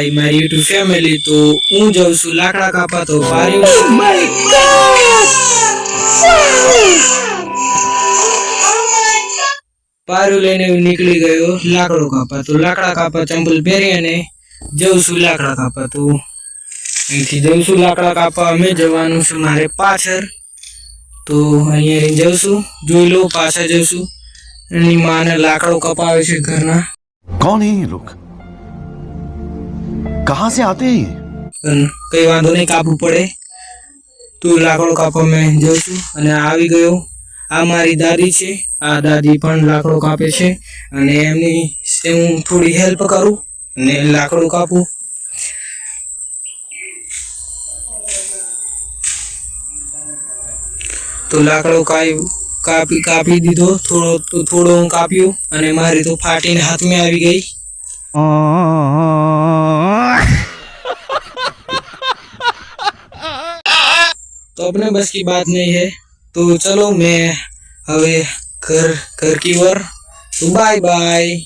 ભાઈ મારી YouTube family, તો હું જાઉં છું લાકડા કાપા. તો પારું લઈને નીકળી ગયો લાકડો કાપા. તો લાકડા કાપા ચંપલ પહેરી અને જઉં છું લાકડા કાપા. તો અહીંથી જઉં છું લાકડા કાપા. અમે જવાનું છે મારે પાછળ. તો અહીંયા જઉં છું, જોઈ લો પાછળ જઉં છું. એની માને લાકડો કપાવે છે ઘરના. कौन है ये लोग, कहां से आते हैं? કઈ વાંધો નહીં, કાપવું પડે. તો લાકડો કાપવા મેં જઉં છું અને આવી ગયો. આ મારી દાદી છે, આ દાદી પણ લાકડો કાપે છે અને એમની હું થોડી હેલ્પ કરું અને લાકડો કાપું. તો લાકડો કાપી દીધો. થોડો હું કાપ્યો અને મારી તો ફાટીને હાથમાં આવી ગઈ. तो अपने बस की बात नहीं है. तो चलो मैं हवे घर की ओर. तो बाय बाय.